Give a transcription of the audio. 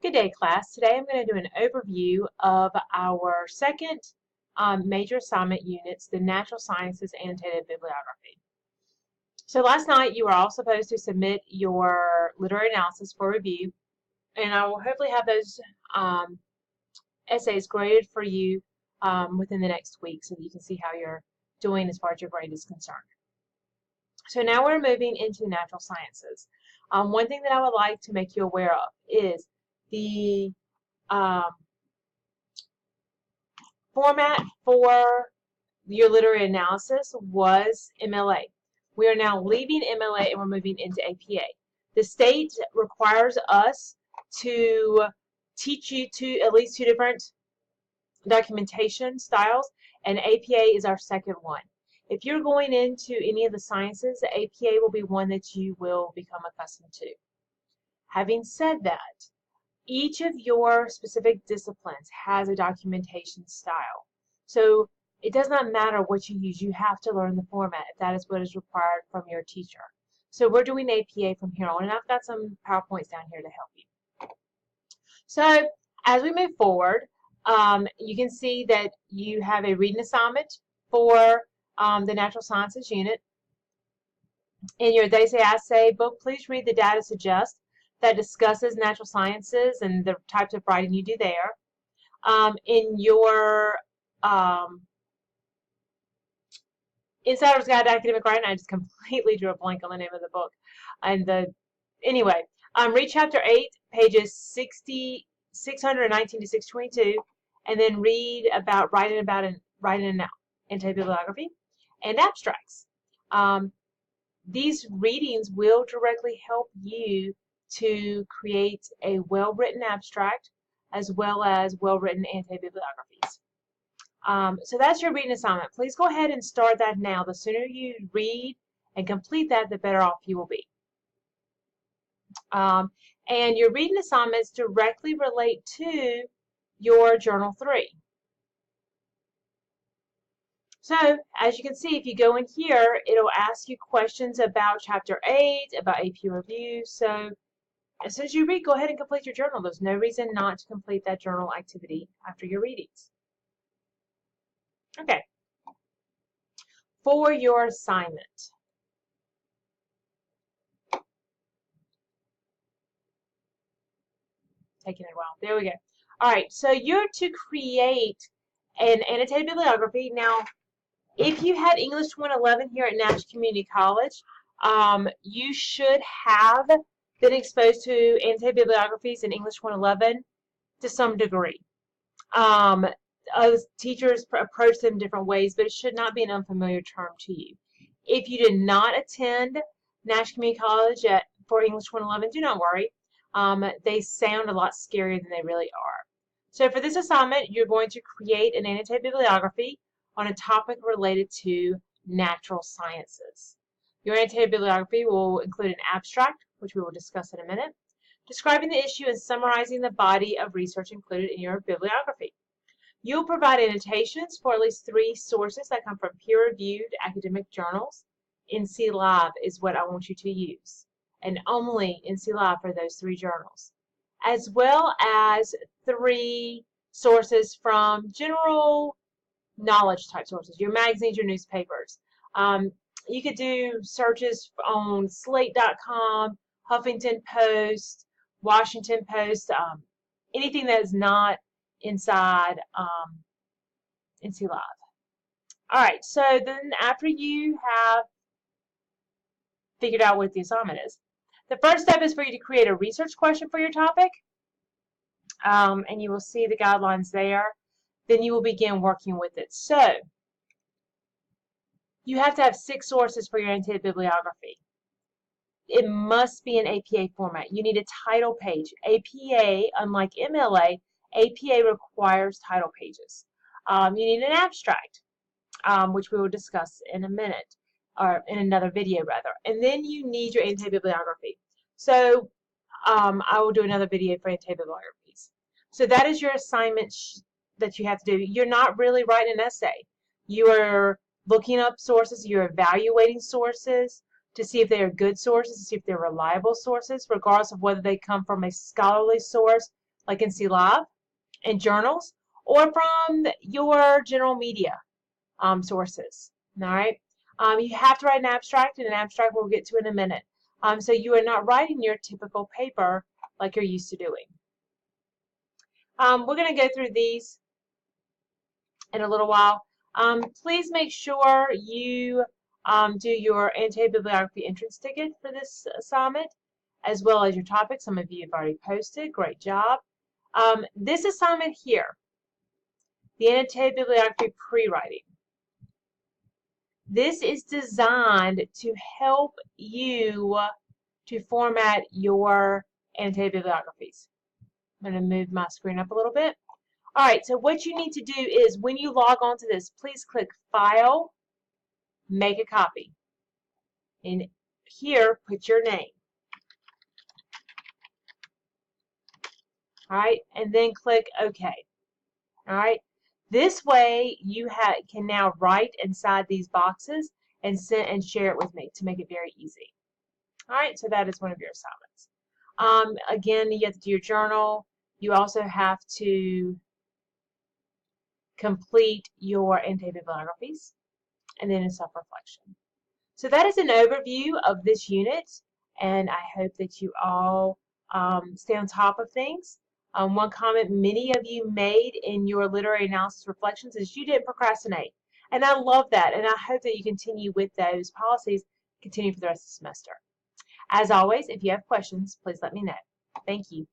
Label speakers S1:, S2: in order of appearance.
S1: Good day, class. Today I'm going to do an overview of our second major assignment units, the Natural Sciences Annotated Bibliography. So last night you were all supposed to submit your literary analysis for review, and I will hopefully have those essays graded for you within the next week so that you can see how you're doing as far as your grade is concerned. So now we're moving into natural sciences. One thing that I would like to make you aware of is the format for your literary analysis was MLA. We are now leaving MLA and we're moving into APA. The state requires us to teach you at least two different documentation styles, and APA is our second one. If you're going into any of the sciences, the APA will be one that you will become accustomed to. Having said that, each of your specific disciplines has a documentation style. So it does not matter what you use. You have to learn the format if that is what is required from your teacher. So we're doing APA from here on, and I've got some PowerPoints down here to help you. So as we move forward, you can see that you have a reading assignment for the Natural Sciences unit. In your They Say I Say book, please read the data suggest that discusses natural sciences and the types of writing you do there. In your Insider's Guide to Academic Writing, I just completely drew a blank on the name of the book. Anyway, read Chapter 8, pages 619 to 622, and then read about writing an anti-bibliography and abstracts. These readings will directly help you to create a well-written abstract as well as well-written anti-bibliographies. So that's your reading assignment. Please go ahead and start that now. The sooner you read and complete that, the better off you will be. And your reading assignments directly relate to your Journal 3. So, as you can see, if you go in here, it'll ask you questions about Chapter 8, about AP Review. So, as soon as you read, go ahead and complete your journal. There's no reason not to complete that journal activity after your readings. Okay. For your assignment. Taking a while. There we go. All right. So, you're to create an annotated bibliography. Now, if you had English 111 here at Nash Community College, you should have been exposed to annotated bibliographies in English 111 to some degree. Teachers approach them different ways, but it should not be an unfamiliar term to you. If you did not attend Nash Community College for English 111, do not worry. They sound a lot scarier than they really are. So for this assignment, you're going to create an annotated bibliography on a topic related to natural sciences. Your annotated bibliography will include an abstract, which we will discuss in a minute, describing the issue and summarizing the body of research included in your bibliography. You'll provide annotations for at least 3 sources that come from peer-reviewed academic journals. NC Live is what I want you to use, and only NC Live for those 3 journals, as well as 3 sources from general knowledge type sources, your magazines, your newspapers. You could do searches on Slate.com, Huffington Post, Washington Post, anything that is not inside NC Live. All right, so then after you have figured out what the assignment is, the first step is for you to create a research question for your topic, and you will see the guidelines there. Then you will begin working with it. So, you have to have 6 sources for your annotated bibliography. It must be in APA format. You need a title page. APA, unlike MLA, APA requires title pages. You need an abstract, which we will discuss in a minute, or in another video rather. And then you need your annotated bibliography. So, I will do another video for annotated bibliographies. So that is your assignment that you have to do. You're not really writing an essay. You are looking up sources. You're evaluating sources to see if they are good sources, to see if they're reliable sources, regardless of whether they come from a scholarly source, like NC Live and journals, or from your general media sources. All right. You have to write an abstract, and an abstract we'll get to in a minute. So you are not writing your typical paper like you're used to doing. We're going to go through these in a little while. Please make sure you do your anti-bibliography entrance ticket for this assignment, as well as your topic. Some of you have already posted. Great job. This assignment here, the anti-bibliography pre-writing, this is designed to help you to format your anti-bibliographies. I'm going to move my screen up a little bit. All right, so what you need to do is when you log on to this, please click File, Make a Copy. And here, put your name. All right, and then click OK. All right, this way you can now write inside these boxes and send and share it with me to make it very easy. All right, so that is one of your assignments. Again, you have to do your journal. You also have to complete your anti-bibliographies and then a self-reflection. So that is an overview of this unit, and I hope that you all stay on top of things. One comment many of you made in your literary analysis reflections is you didn't procrastinate. And I love that, and I hope that you continue with those policies, continue for the rest of the semester. As always, if you have questions, please let me know. Thank you.